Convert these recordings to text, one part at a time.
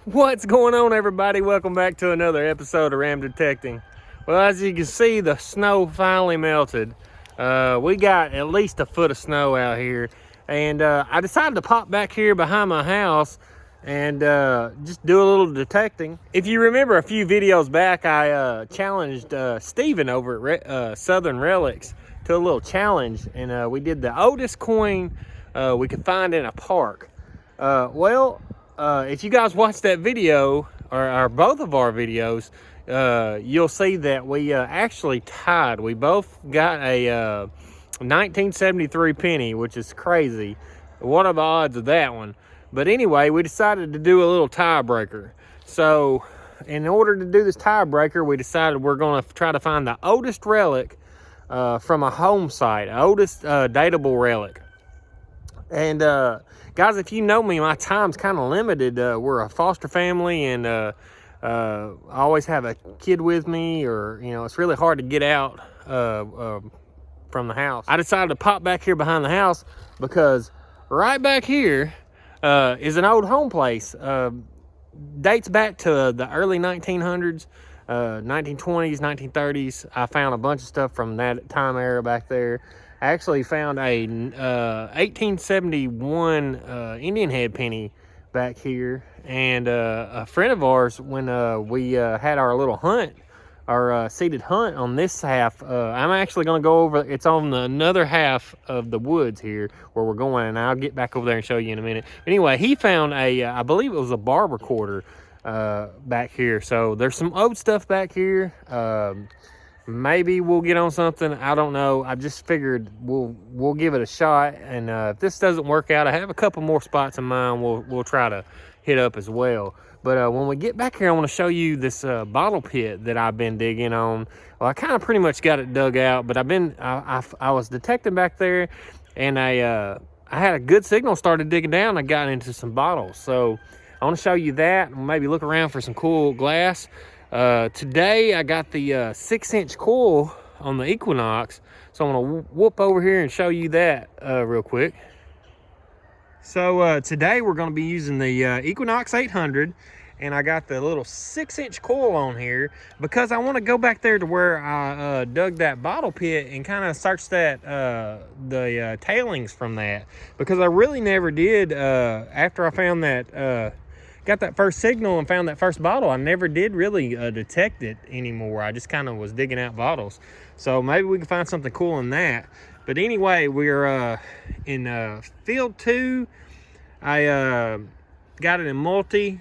What's going on, everybody? Welcome back to another episode of Ram Detecting. Well, as you can see, the snow finally melted. We got at least a foot of snow out here, and I decided to pop back here behind my house and just do a little detecting. If you remember a few videos back, I challenged Steven over at Southern Relics to a little challenge, and we did the oldest coin we could find in a park. If you guys watched that video, or both of our videos, you'll see that we actually tied. We both got a 1973 penny, which is crazy. What are the odds of that one? But anyway, we decided to do a little tiebreaker. So in order to do this tiebreaker, we decided we're going to try to find the oldest relic from a home site, oldest datable relic. And guys, if you know me, my time's kind of limited. We're a foster family, and I always have a kid with me, or it's really hard to get out from the house. I decided to pop back here behind the house because right back here is an old home place. Dates back to the early 1900s, 1920s, 1930s. I found a bunch of stuff from that time era back there. I actually found a 1871 Indian head penny back here, and a friend of ours, when we had our little hunt, our seated hunt on this half, I'm actually going to go over, it's on the another half of the woods here where we're going, and I'll get back over there and show you in a minute. Anyway, he found a, I believe it was a bar recorder back here, so there's some old stuff back here. Maybe we'll get on something. I don't know. I just figured we'll give it a shot, and if this doesn't work out, I have a couple more spots in mind we'll try to hit up as well. But when we get back here, I want to show you this bottle pit that I've been digging on. Well, I kind of pretty much got it dug out, but I was detecting back there, and I had a good signal, started digging down. I got into some bottles, so I want to show you that, and maybe look around for some cool glass. Today I got the 6-inch coil on the Equinox, so I'm gonna whoop over here and show you that real quick. So today we're gonna be using the Equinox 800, and I got the little 6-inch coil on here because I want to go back there to where I dug that bottle pit and kind of search that the tailings from that, because I really never did after I found that got that first signal and found that first bottle. I never did really detect it anymore. I just kind of was digging out bottles. So maybe we can find something cool in that. But anyway, we're in field 2. I got it in multi.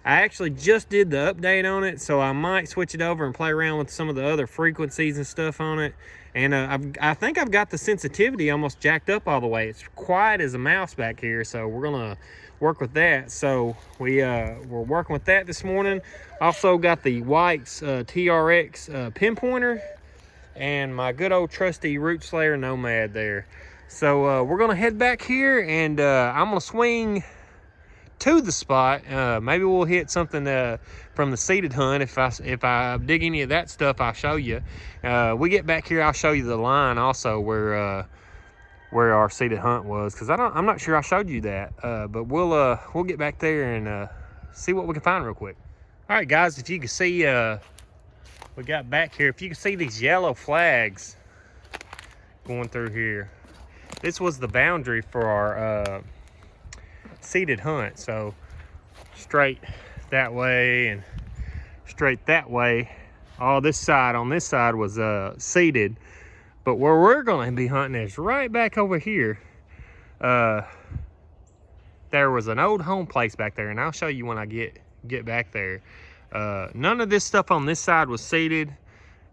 I actually just did the update on it, so I might switch it over and play around with some of the other frequencies and stuff on it. And I think I've got the sensitivity almost jacked up all the way. It's quiet as a mouse back here, so we're gonna work with that. So we're working with that this morning. Also got the White's TRX pinpointer and my good old trusty Root Slayer Nomad there. So we're gonna head back here, and I'm gonna swing to the spot. Maybe we'll hit something from the seated hunt. If I dig any of that stuff, I'll show you. We get back here, I'll show you the line also where our seated hunt was, because I'm not sure I showed you that. But we'll get back there and see what we can find real quick. All right, guys, if you can see, we got back here. If you can see these yellow flags going through here, this was the boundary for our seated hunt. So straight that way and straight that way. All this side, on this side was seated, but where we're going to be hunting is right back over here. There was an old home place back there, and I'll show you when I get back there. None of this stuff on this side was seated,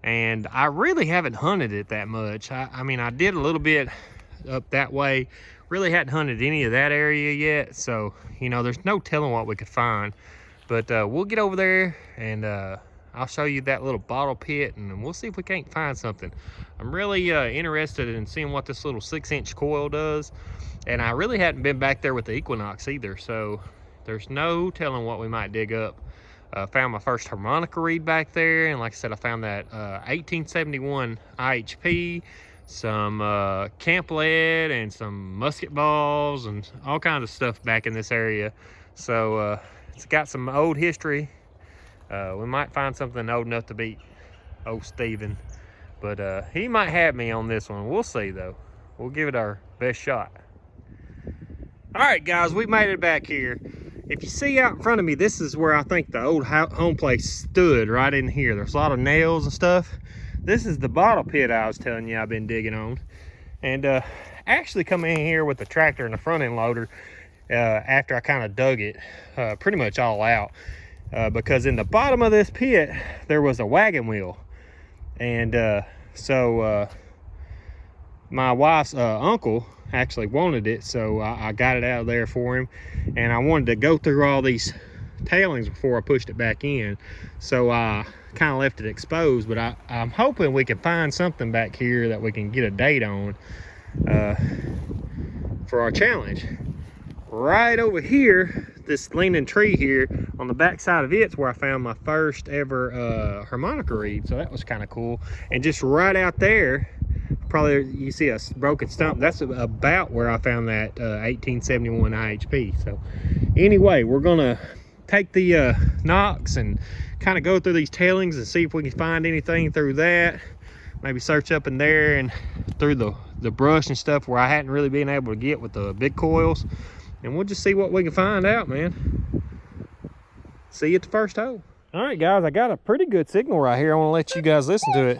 and I really haven't hunted it that much. I mean, I did a little bit up that way. Really hadn't hunted any of that area yet, so there's no telling what we could find. But we'll get over there, and I'll show you that little bottle pit, and we'll see if we can't find something. I'm really interested in seeing what this little 6-inch coil does, and I really hadn't been back there with the Equinox either, so there's no telling what we might dig up. Found my first harmonica reed back there, and like I said, I found that 1871 IHP, some camp lead, and some musket balls, and all kinds of stuff back in this area. So It's got some old history. We might find something old enough to beat old Steven. But he might have me on this one. We'll see, though. We'll give it our best shot. All right, guys, we made it back here. If you see out in front of me, this is where I think the old home place stood, right in here. There's a lot of nails and stuff. This is the bottle pit I was telling you I've been digging on. And actually come in here with the tractor and the front end loader after I kind of dug it pretty much all out. Because in the bottom of this pit, there was a wagon wheel. And so my wife's uncle actually wanted it, so I got it out of there for him. And I wanted to go through all these tailings before I pushed it back in, so I kind of left it exposed. But I'm hoping we can find something back here that we can get a date on for our challenge. Right over here, this leaning tree here, on the back side of it's where I found my first ever harmonica reed, so that was kind of cool. And just right out there, probably you see a broken stump. That's about where I found that 1871 IHP. So anyway, we're gonna take the Knox and kind of go through these tailings and see if we can find anything through that. Maybe search up in there and through the brush and stuff where I hadn't really been able to get with the big coils. And we'll just see what we can find out, man. See you at the first hole. All right, guys, I got a pretty good signal right here. I want to let you guys listen to it.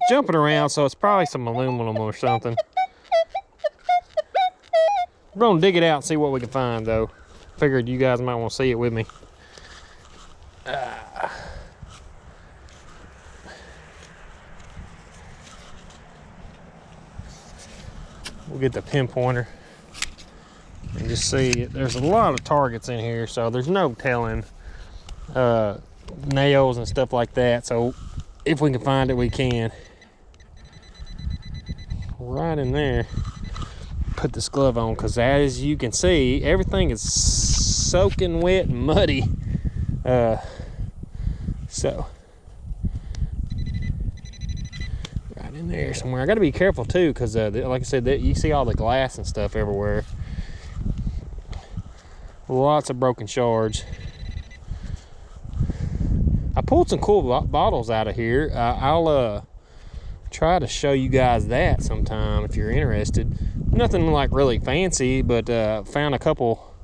It's jumping around, so it's probably some aluminum or something. We're gonna dig it out and see what we can find, though. Figured you guys might want to see it with me. We'll get the pinpointer and just see. There's a lot of targets in here, so there's no telling nails and stuff like that. So if we can find it, we can. Right in there. Put this glove on, because as you can see, everything is soaking wet and muddy. So right in there somewhere. I got to be careful too, because like I said, you see all the glass and stuff everywhere. Lots of broken shards. I pulled some cool bottles out of here. I'll try to show you guys that sometime if you're interested. Nothing like really fancy, but found a couple.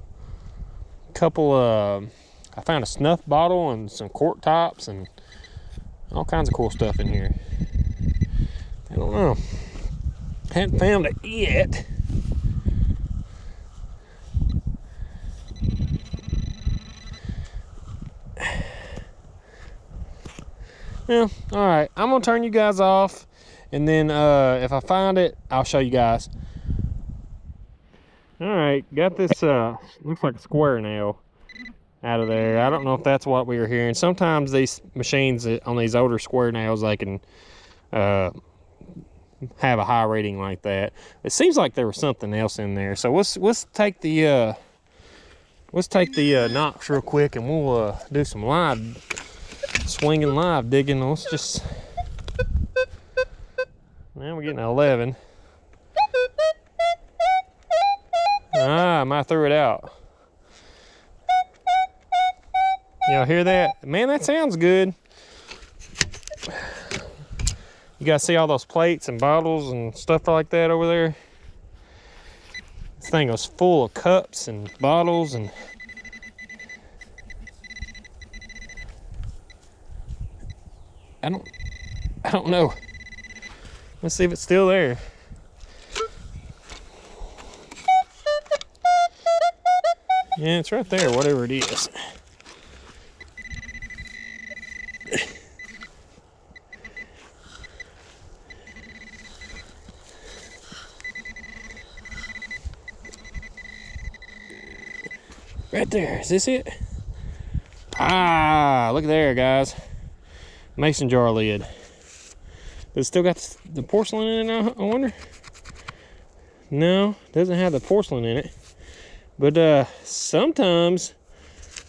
I found a snuff bottle and some cork tops and all kinds of cool stuff in here. I don't know. Hadn't found it yet. Yeah, all right. I'm gonna turn you guys off, and then if I find it, I'll show you guys. All right, got this. Looks like a square nail out of there. I don't know if that's what we were hearing. Sometimes these machines on these older square nails, they can have a high rating like that. It seems like there was something else in there. So let's take the Knox real quick, and we'll do some live swinging, live digging. Let's just. Now we're getting 11. I might threw it out. Y'all hear that? Man, that sounds good. You guys see all those plates and bottles and stuff like that over there? This thing was full of cups and bottles and I don't know. Let's see if it's still there. Yeah, it's right there, whatever it is. Right there, is this it? Ah, look there, guys. Mason jar lid. Does it still got the porcelain in it, I wonder? No, doesn't have the porcelain in it. But sometimes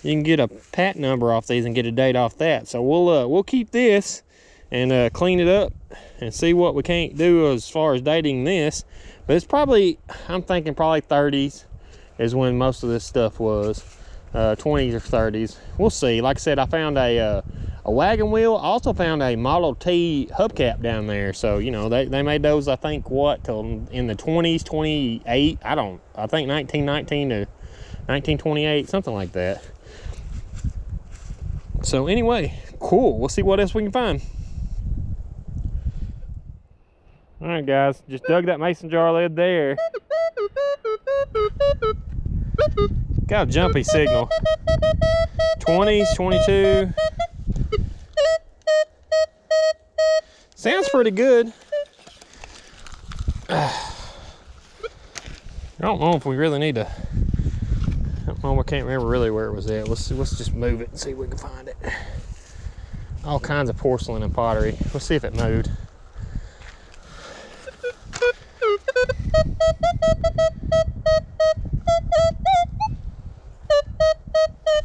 you can get a pat number off these and get a date off that. So we'll keep this and clean it up and see what we can't do as far as dating this. But it's probably, I'm thinking probably 30s, is when most of this stuff was. 20s or 30s. We'll see. Like I said, I found a wagon wheel. I also found a Model T hubcap down there. So, you know, they made those, I think, what, till in the 20s, 28. I think 1919 to 1928, something like that. So anyway, cool. We'll see what else we can find. All right, guys, just dug that mason jar lid there. Got a jumpy signal. 20s, 22. Sounds pretty good. I don't know if we really need to. I don't know, I can't remember really where it was at. Let's just move it and see if we can find it. All kinds of porcelain and pottery. Let's see if it moved.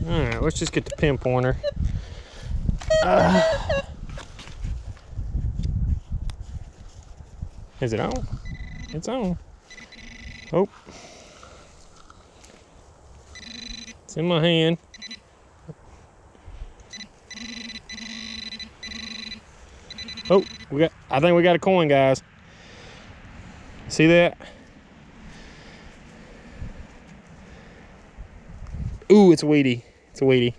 Alright, let's just get the pin pointer. Is it on? It's on. Oh. It's in my hand. Oh, I think we got a coin, guys. See that? Ooh, it's weedy. It's a weedy.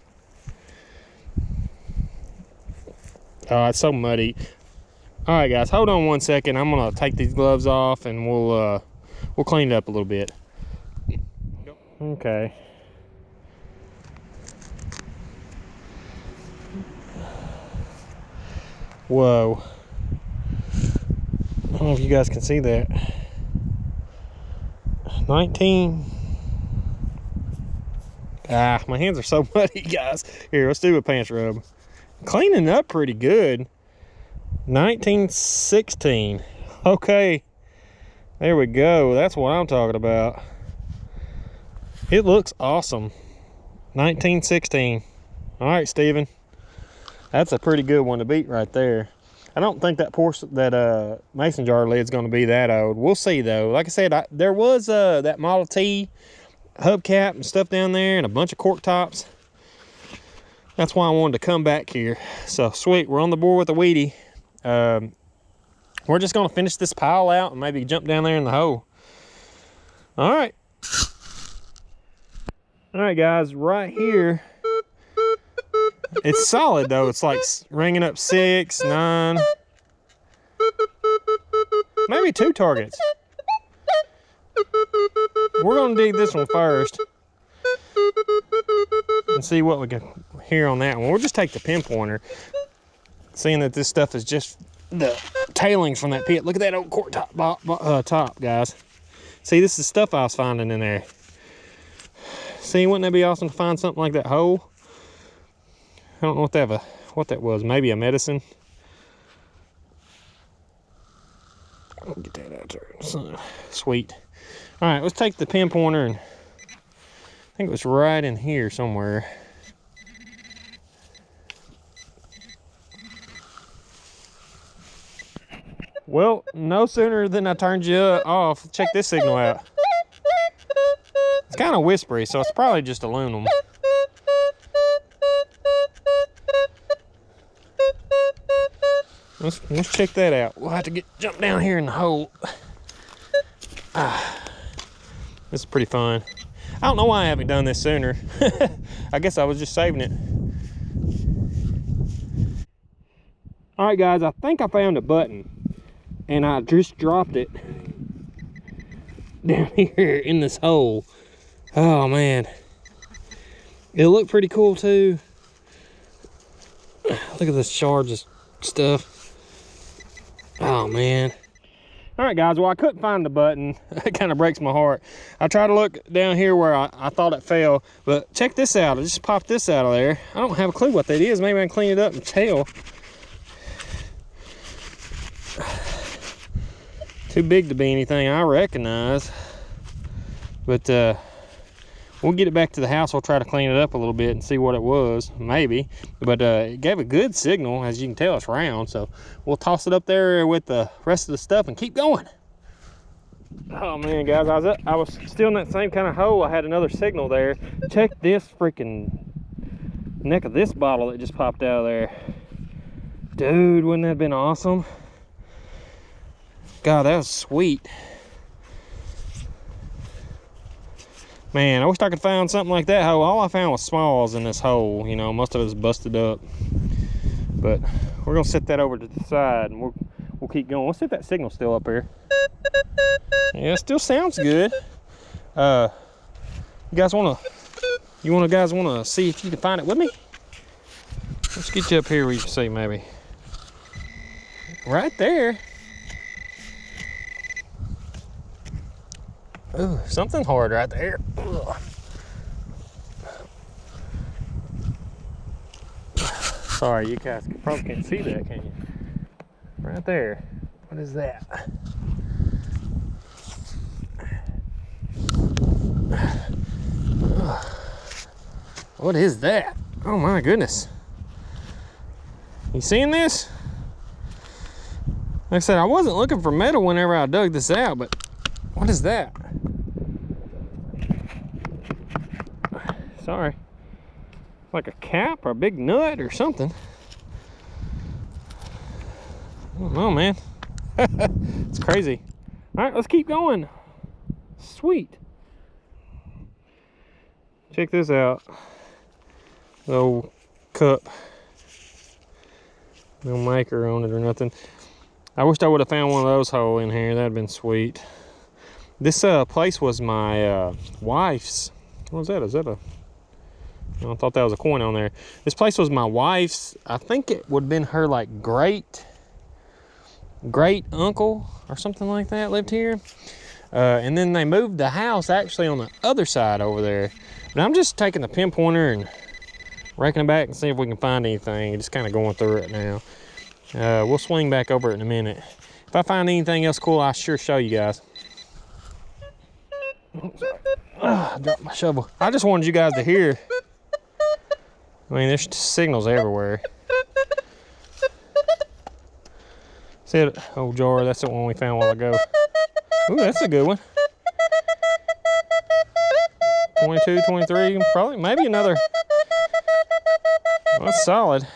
Oh, it's so muddy. All right, guys, hold on one second. I'm gonna take these gloves off and we'll clean it up a little bit. Okay. Whoa. I don't know if you guys can see that. 19. My hands are so muddy, guys. Here, let's do a pants rub. Cleaning up pretty good. 1916. Okay. There we go. That's what I'm talking about. It looks awesome. 1916. All right, Steven. That's a pretty good one to beat right there. I don't think that mason jar lid's going to be that old. We'll see, though. Like I said, there was that Model T hubcap and stuff down there and a bunch of cork tops. That's why I wanted to come back here. So sweet, we're on the board with the weedy. We're just gonna finish this pile out and maybe jump down there in the hole. All right guys, right here, it's solid though. It's like ringing up 6, 9, maybe 2 targets. We're gonna dig this one first and see what we can hear on that one. We'll just take the pin pointer, seeing that this stuff is just the tailings from that pit. Look at that old cork top, guys. See, this is stuff I was finding in there. See, wouldn't that be awesome to find something like that hole? I don't know what that was. Maybe a medicine. I'll get that out there. Sweet. All right, let's take the pin pointer and I think it was right in here somewhere. Well, no sooner than I turned you off, check this signal out. It's kind of whispery, so it's probably just aluminum. Let's check that out. We'll have to jump down here in the hole. This is pretty fun. I don't know why I haven't done this sooner. I guess I was just saving it. All right, guys, I think I found a button. And I just dropped it down here in this hole. Oh, man. It looked pretty cool, too. Look at this shards of stuff. Oh, man. All right, guys, well, I couldn't find the button. It kind of breaks my heart. I tried to look down here where I thought it fell, but check this out. I just popped this out of there. I don't have a clue what that is. Maybe I can clean it up and tell. Too big to be anything I recognize. But we'll get it back to the house. We'll try to clean it up a little bit and see what it was, maybe. But it gave a good signal. As you can tell, it's round. So we'll toss it up there with the rest of the stuff and keep going. Oh man, guys, I was still in that same kind of hole. I had another signal there. Check this freaking neck of this bottle that just popped out of there. Dude, wouldn't that have been awesome? God, that was sweet. Man, I wish I could find something like that hole. All I found was smalls in this hole. You know, most of it was busted up. But we're gonna set that over to the side and we'll keep going. Let's see if that signal's still up here. Yeah, it still sounds good. You guys wanna see if you can find it with me? Let's get you up here where you can see maybe. Right there. Ooh, something hard right there. Ugh. Sorry, you guys probably can't see that, can you? Right there. What is that? What is that? Oh my goodness. You seeing this? Like I said, I wasn't looking for metal whenever I dug this out, but what is that? Sorry. Like a cap or a big nut or something. I don't know, man. It's crazy. All right, let's keep going. Sweet. Check this out. The old cup. No maker on it or nothing. I wished I would have found one of those holes in here. That'd been sweet. This place was my wife's. What was that? Is that a... I thought that was a coin on there. This place was my wife's. I think it would have been her like great uncle or something like that lived here. And then they moved the house actually on the other side over there. But I'm just taking the pinpointer and raking it back and see if we can find anything. Just kind of going through it now. We'll swing back over it in a minute. If I find anything else cool, I'll sure show you guys. I dropped my shovel. I just wanted you guys to hear. I mean, there's signals everywhere. See it? Oh, jar. That's the one we found a while ago. Ooh, that's a good one. 22, 23, probably, maybe another. Well, that's solid.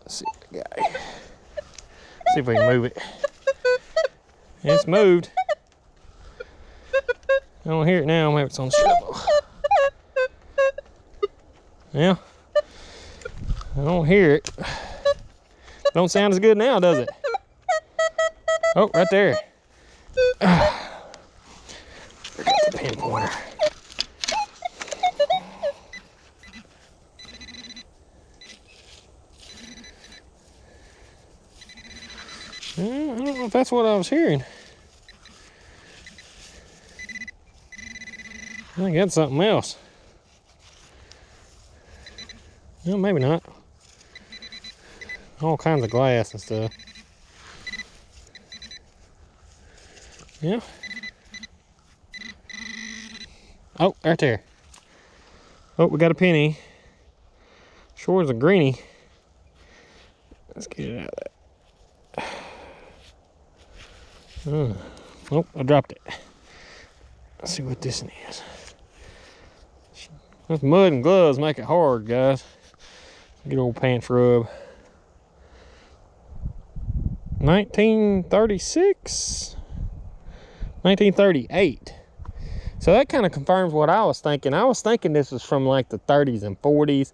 Let's see what we got. See if we can move it. It's moved. I don't hear it now. Maybe it's on the shovel. Yeah. I don't hear it. Don't sound as good now, does it? Oh, right there. Forgot the pinpointer. I don't know if that's what I was hearing. I think that's something else. Well, maybe not. All kinds of glass and stuff. Yeah. Oh, right there. Oh, we got a penny. Sure is a greenie. Let's get it out of there. Oh, I dropped it. Let's see what this is. Those mud and gloves make it hard, guys. Good old pants rub. 1936? 1938. So that kind of confirms what I was thinking. I was thinking this was from like the 30s and 40s.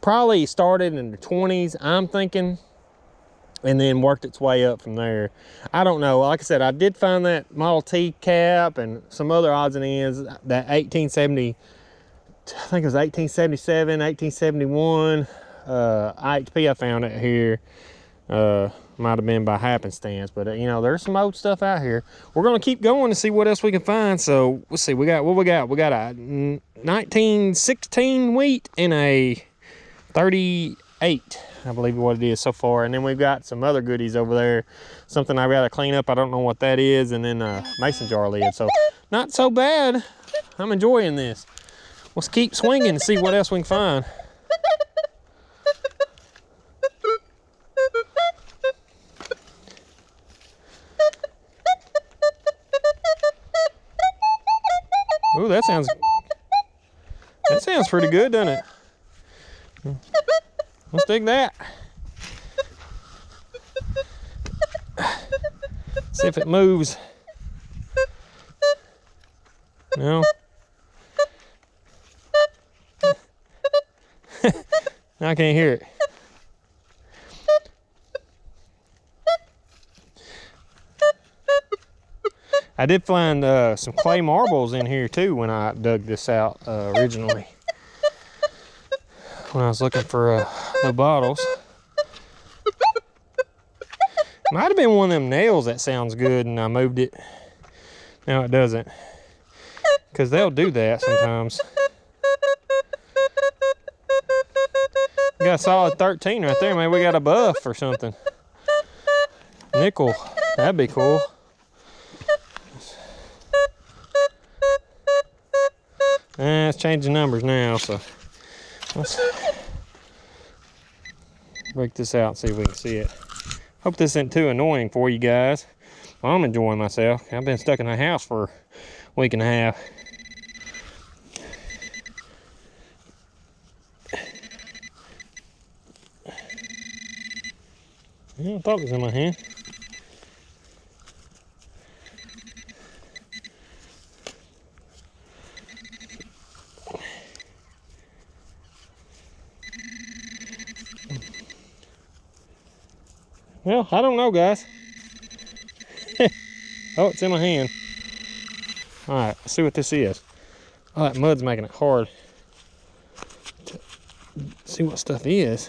Probably started in the 20s, I'm thinking, and then worked its way up from there. I don't know. Like I said, I did find that Model T cap and some other odds and ends. That 1870, I think it was 1877, 1871 IHP. I found it here. Might have been by happenstance, but you know, there's some old stuff out here. We're gonna keep going to see what else we can find. So let's see, we got what we got. We got a 1916 wheat and a 38, I believe what it is so far. And then we've got some other goodies over there. Something I've got to clean up. I don't know what that is. And then a mason jar lid. So not so bad. I'm enjoying this. Let's keep swinging and see what else we can find. That sounds pretty good, doesn't it? Let's dig that. See if it moves. No. I can't hear it. I did find some clay marbles in here too when I dug this out originally. When I was looking for the bottles. Might have been one of them nails that sounds good and I moved it. Now it doesn't. Because they'll do that sometimes. We got a solid 13 right there. Maybe we got a buff or something. Nickel. That'd be cool. It's changing numbers now, so let's break this out and see if we can see it. Hope this isn't too annoying for you guys. Well, I'm enjoying myself. I've been stuck in the house for a week and a half. Yeah, I thought it was in my hand. Well, I don't know, guys. Oh, it's in my hand. All right, let's see what this is. Oh, that mud's making it hard to see what stuff is.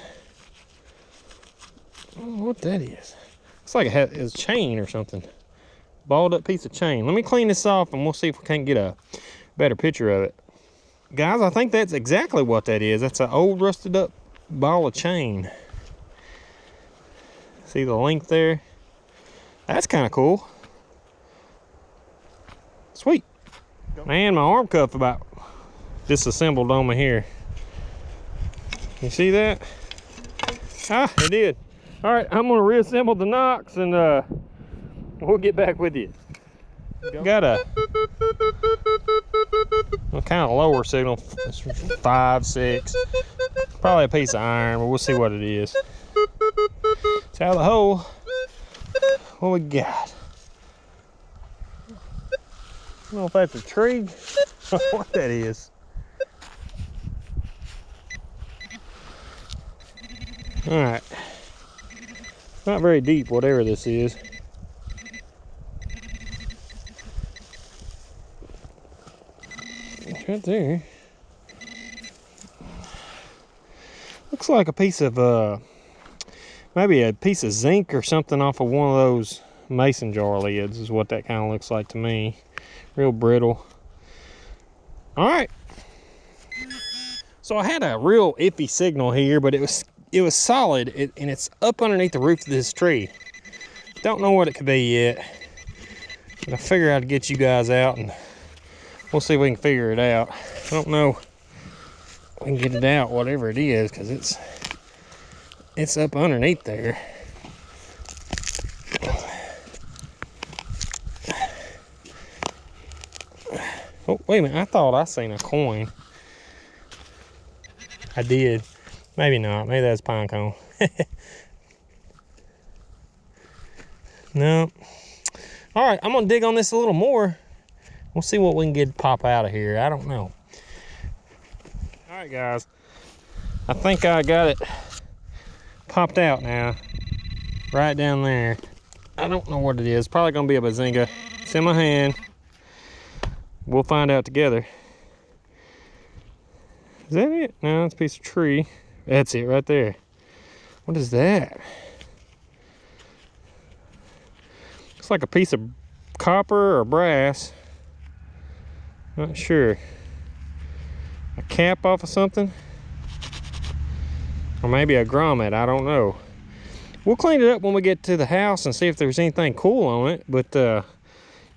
I don't know what that is. Looks like it's a chain or something. Balled up piece of chain. Let me clean this off and we'll see if we can't get a better picture of it. Guys, I think that's exactly what that is. That's an old rusted up ball of chain. See the length there? That's kind of cool. Sweet. Man, my arm cuff about disassembled on me here. You see that? Ah, it did. All right, I'm gonna reassemble the Knox and we'll get back with you. Got a kind of lower signal, 5, 6. Probably a piece of iron, but we'll see what it is. It's out of the hole. What we got? I don't know if that's a tree or what that is. All right. Not very deep, whatever this is. It's right there. Looks like a piece of maybe a piece of zinc or something off of one of those mason jar lids is what that kind of looks like to me. Real brittle. All right. So I had a real iffy signal here, but it was solid, and it's up underneath the roof of this tree. Don't know what it could be yet, but I figure I'd get you guys out and we'll see if we can figure it out. I don't know if we can get it out, whatever it is, because it's up underneath there. Oh, wait a minute, I thought I seen a coin. I did. Maybe not. Maybe that's pine cone. No. All right, I'm gonna dig on this a little more. We'll see what we can get pop out of here. I don't know. All right, guys. I think I got it popped out now. Right down there. I don't know what it is. Probably gonna be a bazinga. It's in my hand. We'll find out together. Is that it? No, it's a piece of tree. That's it right there. What is that? Looks like a piece of copper or brass. Not sure. A cap off of something? Or maybe a grommet, I don't know. We'll clean it up when we get to the house and see if there's anything cool on it. But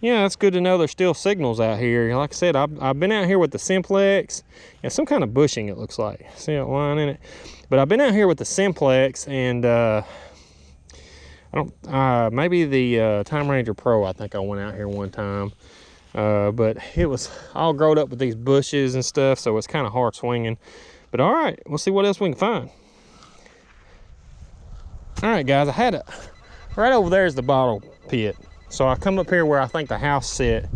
yeah, it's good to know there's still signals out here. Like I said, I've been out here with the simplex. Yeah, some kind of bushing it looks like. See that line in it? But I've been out here with the simplex and maybe the Time Ranger Pro. I think I went out here one time. But it was all grown up with these bushes and stuff, so it's kind of hard swinging. But all right, we'll see what else we can find. All right, guys, I had right over there is the bottle pit. So I come up here where I think the house sit,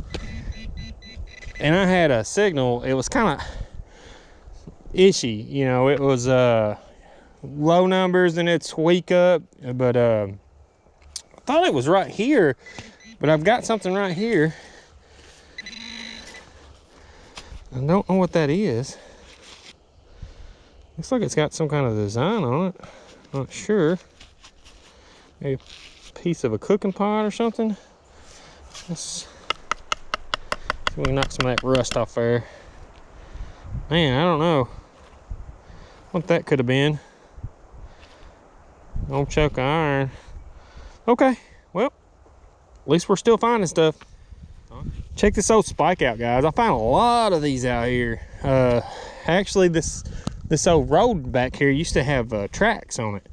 and I had a signal. It was kind of ishy, you know. It was low numbers and it's weak up, but I thought it was right here, but I've got something right here. I don't know what that is. Looks like it's got some kind of design on it. Not sure. Maybe a piece of a cooking pot or something. Let's see if we can knock some of that rust off there. Man, I don't know what that could have been. Old choke of iron. Okay, well, at least we're still finding stuff. Check this old spike out, guys. I found a lot of these out here. Actually, this old road back here used to have tracks on it,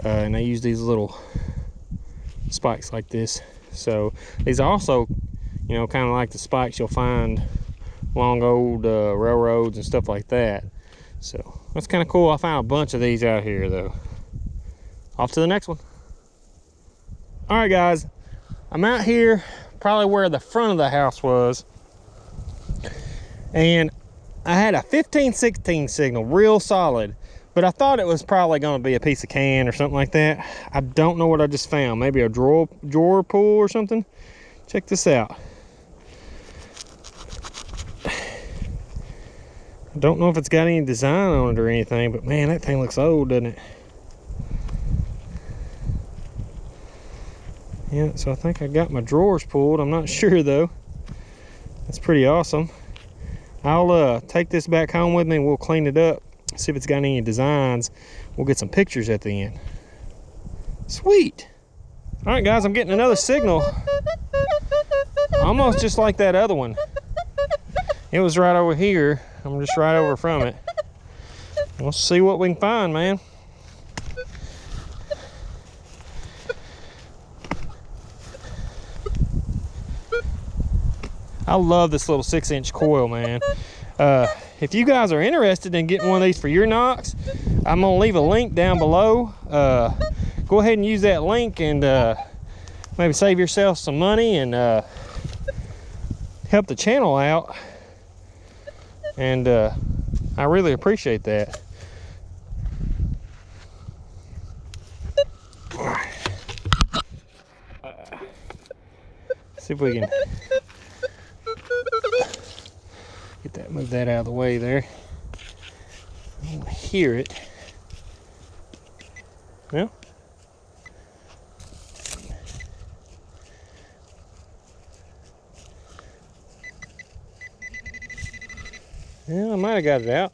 and they use these little spikes like this. So these are also, you know, kind of like the spikes you'll find along old railroads and stuff like that. So that's kind of cool. I found a bunch of these out here, though. Off to the next one. All right, guys, I'm out here probably where the front of the house was, and I had a 15-16 signal, real solid, but I thought it was probably going to be a piece of can or something like that. I don't know what I just found. Maybe a drawer pull or something. Check this out. I don't know if it's got any design on it or anything, but man, that thing looks old, doesn't it? Yeah, so I think I got my drawers pulled. I'm not sure though. That's pretty awesome. I'll take this back home with me and we'll clean it up, see if it's got any designs. We'll get some pictures at the end. Sweet. All right, guys, I'm getting another signal. Almost just like that other one. It was right over here. I'm just right over from it. We'll see what we can find, man. I love this little 6-inch coil, man. If you guys are interested in getting one of these for your Knox, I'm gonna leave a link down below. Go ahead and use that link and maybe save yourself some money and help the channel out. And I really appreciate that. See if we can move that out of the way there. I don't hear it. Well, yeah, I might have got it out.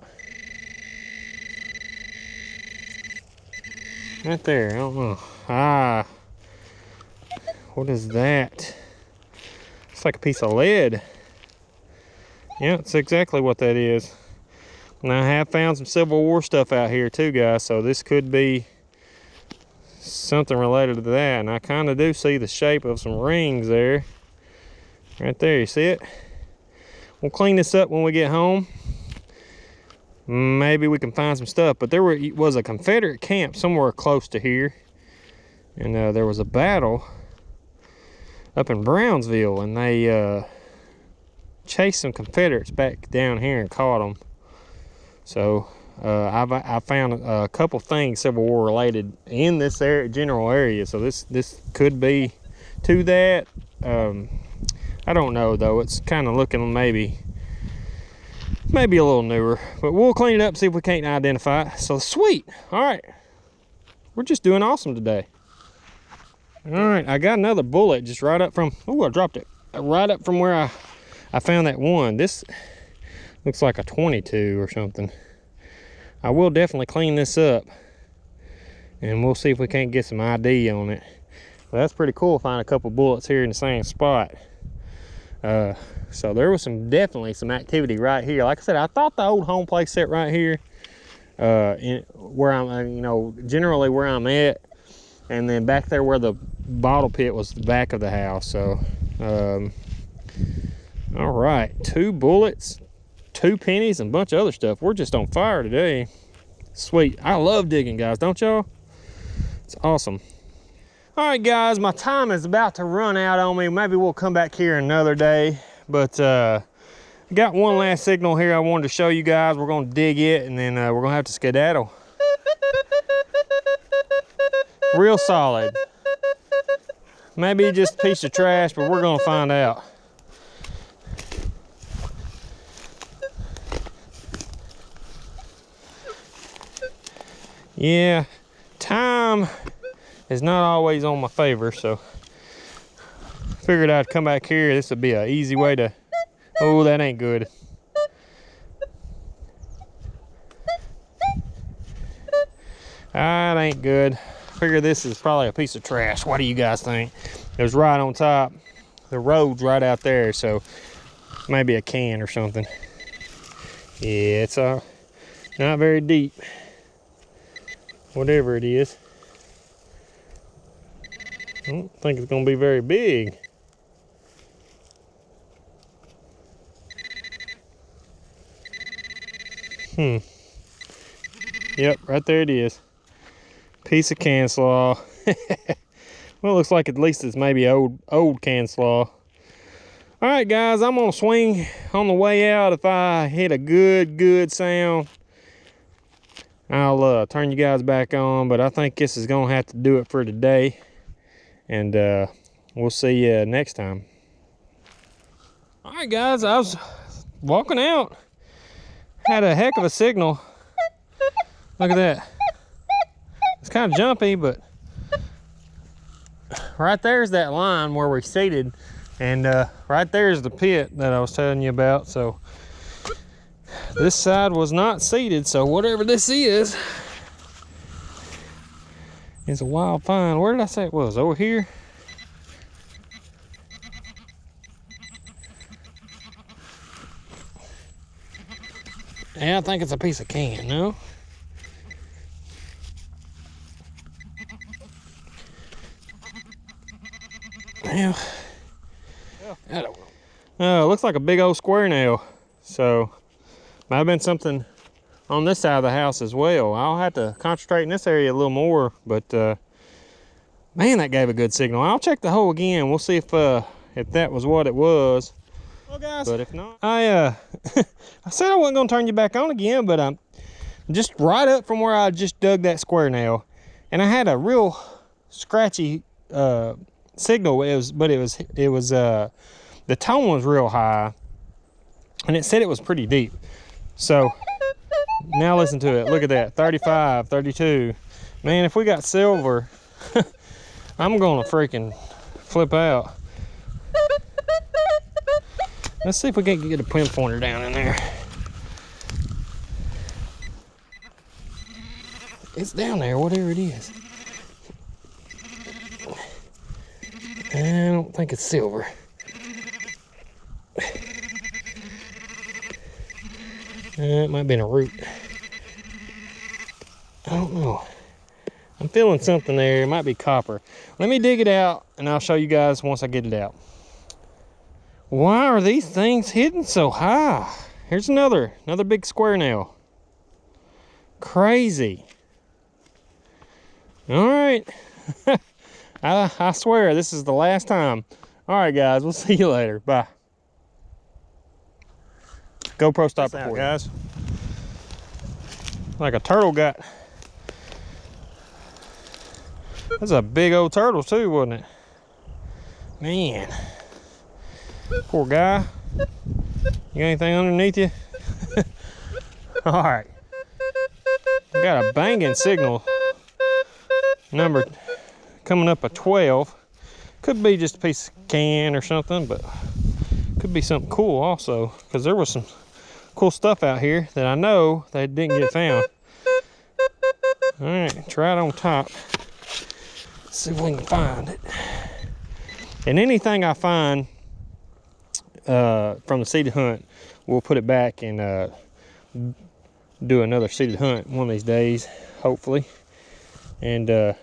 Right there, I don't know. Ah, what is that? It's like a piece of lead. Yeah, it's exactly what that is. And I have found some Civil War stuff out here too, guys, so this could be something related to that. And I kind of do see the shape of some rings there. Right there, you see it? We'll clean this up when we get home. Maybe we can find some stuff. But there was a Confederate camp somewhere close to here. And there was a battle up in Brownsville, and they chased some Confederates back down here and caught them. So I found a couple things Civil War related in this general area. So this could be to that. I don't know though. It's kind of looking maybe a little newer, but we'll clean it up, see if we can't identify it. So sweet. All right, we're just doing awesome today. All right, I got another bullet just right up from, oh, I dropped it right up from where I found that one. This looks like a 22 or something. I will definitely clean this up and we'll see if we can't get some ID on it. Well, that's pretty cool, find a couple bullets here in the same spot. So there was definitely some activity right here. Like I said, I thought the old home place set right here, where I'm, you know, generally where I'm at, and then back there where the bottle pit was the back of the house. So All right, 2 bullets, 2 pennies, and a bunch of other stuff. We're just on fire today. Sweet. I love digging, guys, don't y'all? It's awesome. All right, guys, my time is about to run out on me. Maybe we'll come back here another day, but I got one last signal here I wanted to show you guys. We're gonna dig it, and then we're gonna have to skedaddle. Real solid. Maybe just a piece of trash, but we're gonna find out. Yeah, time is not always on my favor, so figured I'd come back here. This would be an easy way to, oh, that ain't good. That ain't good. Figure this is probably a piece of trash. What do you guys think? It was right on top. The road's right out there, so maybe a can or something. Yeah, it's not very deep. Whatever it is. I don't think it's gonna be very big. Yep, right there it is. Piece of can slaw. Well, it looks like at least it's maybe old can slaw. All right, guys, I'm gonna swing on the way out. If I hit a good sound, I'll turn you guys back on, but I think this is gonna have to do it for today, and we'll see you next time. All right, guys, I was walking out, had a heck of a signal. Look at that. It's kind of jumpy, but right there's that line where we seeded, and right there's the pit that I was telling you about. So this side was not seeded, so whatever this is a wild find. Where did I say it was? Over here? Yeah, I think it's a piece of can, no? Yeah. Oh, it looks like a big old square nail. So might have been something on this side of the house as well. I'll have to concentrate in this area a little more, but man, that gave a good signal. I'll check the hole again. We'll see if that was what it was. Well, guys, but if not, I said I wasn't gonna turn you back on again, but I'm just right up from where I just dug that square nail, and I had a real scratchy signal. It was the tone was real high, and it said it was pretty deep. So now listen to it. Look at that, 35, 32. Man, if we got silver, I'm gonna freaking flip out. Let's see if we can get a pinpointer down in there. It's down there, whatever it is. I don't think it's silver. It might have been a root. I don't know. I'm feeling something there. It might be copper. Let me dig it out, and I'll show you guys once I get it out. Why are these things hidden so high? Here's another big square nail. Crazy. All right. I swear this is the last time. All right, guys, we'll see you later. Bye. GoPro stop recording, guys. Like a turtle got. That's a big old turtle too, wasn't it? Man. Poor guy. You got anything underneath you? All right. Got a banging signal. Number coming up a 12. Could be just a piece of can or something, but could be something cool also, because there was some cool stuff out here that I know that didn't get found. All right, try it on top. See if we can find it. And anything I find from the seeded hunt, we'll put it back and do another seeded hunt one of these days, hopefully. And we'll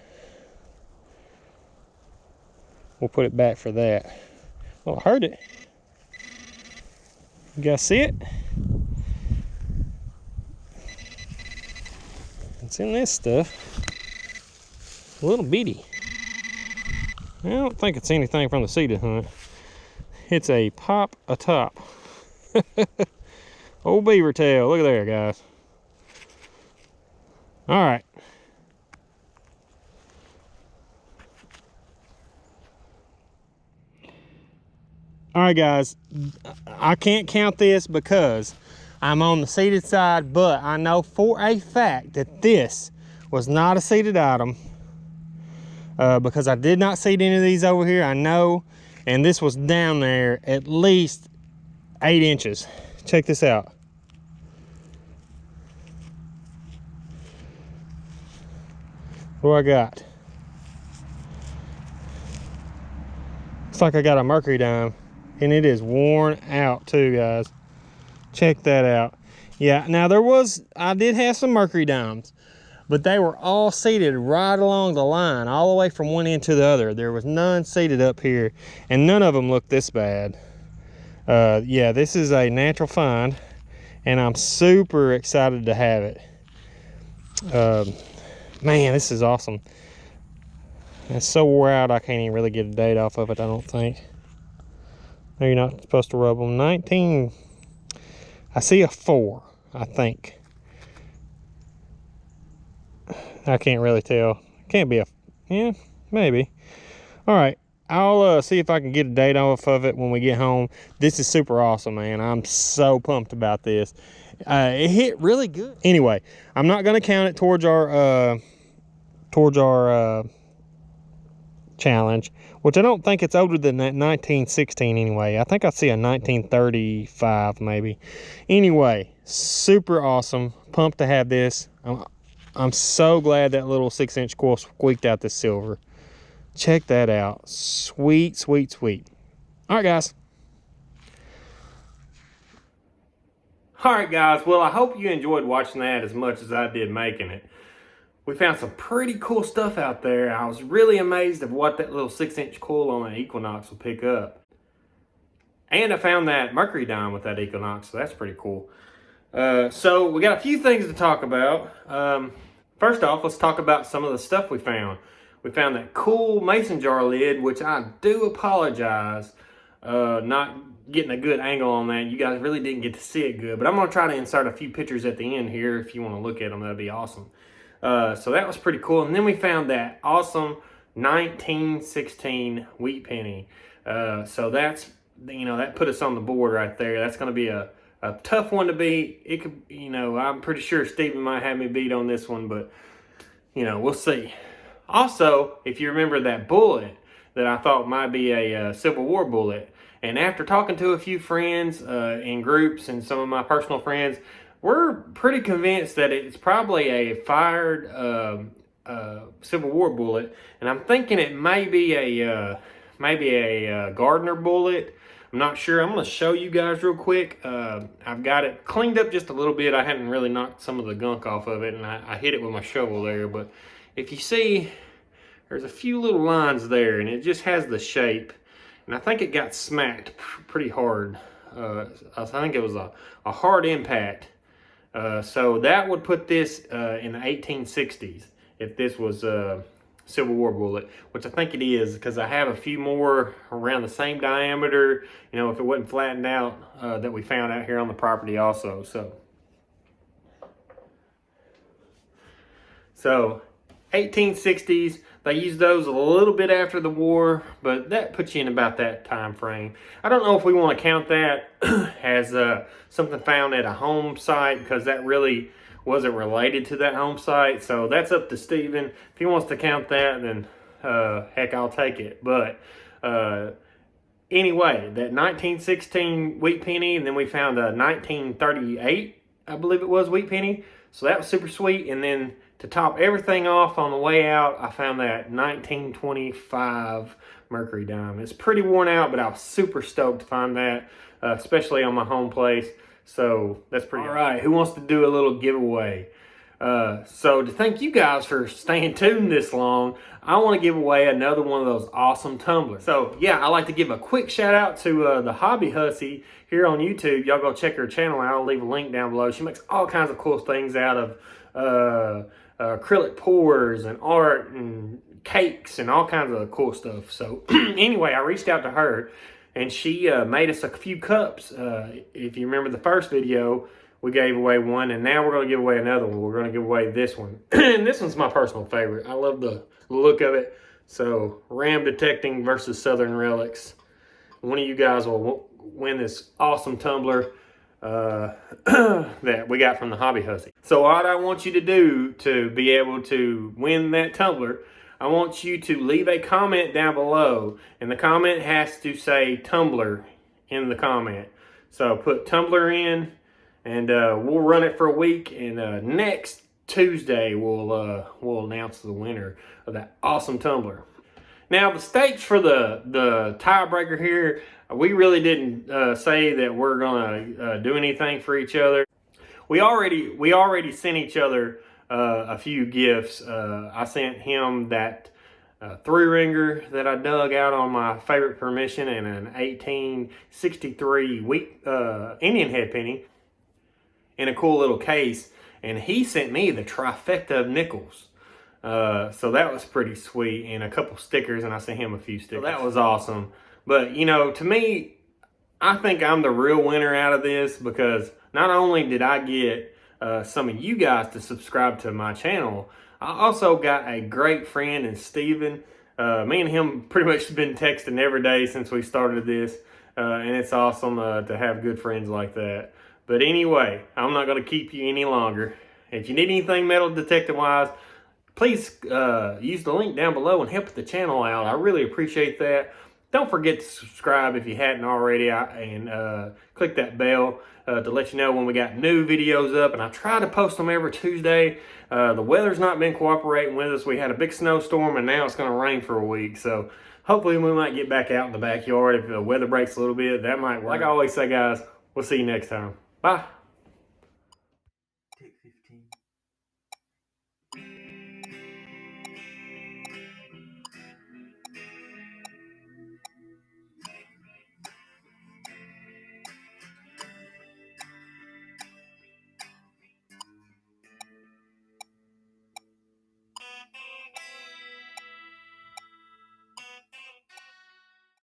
put it back for that. Well, I heard it. You guys see it? It's in this stuff. A little bitty. I don't think it's anything from the seeded hunt. It's a pop a top. Old beaver tail. Look at there, guys. All right. All right, guys. I can't count this because I'm on the seeded side, but I know for a fact that this was not a seeded item because I did not seed any of these over here. I know, and this was down there at least 8 inches. Check this out. What do I got? Looks like I got a mercury dime, and it is worn out too, guys. Check that out. Yeah, now I did have some mercury dimes, but they were all seated right along the line, all the way from one end to the other. There was none seated up here, and none of them looked this bad. Yeah, this is a natural find, and I'm super excited to have it. Man, this is awesome. It's so wore out, I can't even really get a date off of it, I don't think. No, you're not supposed to rub them. 19, I see a 4, I think. I can't really tell. Can't be yeah, maybe. All right, I'll see if I can get a date off of it when we get home. This is super awesome, man. I'm so pumped about this. It hit really good. Anyway, I'm not gonna count it towards our challenge, which I don't think it's older than that 1916 anyway. I think I see a 1935 maybe. Anyway, super awesome. Pumped to have this. I'm so glad that little 6-inch coil squeaked out this silver. Check that out. Sweet, sweet, sweet. All right, guys. All right, guys. Well, I hope you enjoyed watching that as much as I did making it. We found some pretty cool stuff out there. I was really amazed at what that little 6-inch coil on that Equinox will pick up. And I found that mercury dime with that Equinox, so that's pretty cool. So we got a few things to talk about. First off, let's talk about some of the stuff we found. We found that cool mason jar lid, which I do apologize not getting a good angle on that. You guys really didn't get to see it good, but I'm going to try to insert a few pictures at the end here. If you want to look at them, that'd be awesome. So that was pretty cool. And then we found that awesome 1916 wheat penny. So that's, that put us on the board right there. That's going to be a tough one to beat. It could, I'm pretty sure Steven might have me beat on this one, but, we'll see. Also, if you remember that bullet that I thought might be a Civil War bullet, and after talking to a few friends in groups and some of my personal friends, we're pretty convinced that it's probably a fired Civil War bullet, and I'm thinking it may be a Gardner bullet. I'm not sure. I'm going to show you guys real quick. I've got it cleaned up just a little bit. I hadn't really knocked some of the gunk off of it, and I hit it with my shovel there. But if you see, there's a few little lines there, and it just has the shape. And I think it got smacked pretty hard. I think it was a hard impact. So that would put this in the 1860s if this was a Civil War bullet, which I think it is, because I have a few more around the same diameter, if it wasn't flattened out, that we found out here on the property also. So 1860s, they used those a little bit after the war, but that puts you in about that time frame. I don't know if we want to count that as something found at a home site, because that really wasn't related to that home site. So that's up to Steven. If he wants to count that, then heck, I'll take it. But anyway, that 1916 wheat penny, and then we found a 1938, I believe it was, wheat penny. So that was super sweet. And then to top everything off on the way out, I found that 1925 mercury dime. It's pretty worn out, but I was super stoked to find that, especially on my home place. So that's pretty. All right, who wants to do a little giveaway? So to thank you guys for staying tuned this long, I want to give away another one of those awesome tumblers. So yeah, I like to give a quick shout out to the Hobby Hussy here on YouTube. Y'all go check her channel out. I'll leave a link down below. She makes all kinds of cool things out of acrylic pours and art and cakes and all kinds of cool stuff. So anyway, I reached out to her and she made us a few cups. If you remember the first video, we gave away one, and now we're going to give away another one. We're going to give away this one. And this one's my personal favorite. I love the look of it. So, Ram Detecting versus Southern Relics. One of you guys will win this awesome tumbler that we got from the Hobby Hussy. So, what I want you to do to be able to win that tumbler, I want you to leave a comment down below, and the comment has to say tumbler in the comment. So, put tumbler in. And we'll run it for a week, and next Tuesday we'll announce the winner of that awesome tumbler. Now the stakes for the tiebreaker here, we really didn't say that we're gonna do anything for each other. We already sent each other a few gifts. I sent him that 3-ringer that I dug out on my favorite permission, and an 1863 Indian head penny in a cool little case, and he sent me the trifecta of nickels. So that was pretty sweet, and a couple stickers, and I sent him a few stickers. So that was awesome. But, you know, to me, I think I'm the real winner out of this, because not only did I get some of you guys to subscribe to my channel, I also got a great friend in Steven. Me and him pretty much been texting every day since we started this, and it's awesome to have good friends like that. But anyway, I'm not going to keep you any longer. If you need anything metal detecting wise, please use the link down below and help the channel out. I really appreciate that. Don't forget to subscribe if you hadn't already, and click that bell to let you know when we got new videos up. And I try to post them every Tuesday. The weather's not been cooperating with us. We had a big snowstorm, and now it's going to rain for a week. So hopefully we might get back out in the backyard if the weather breaks a little bit. That might work. Like I always say, guys, we'll see you next time. Bye.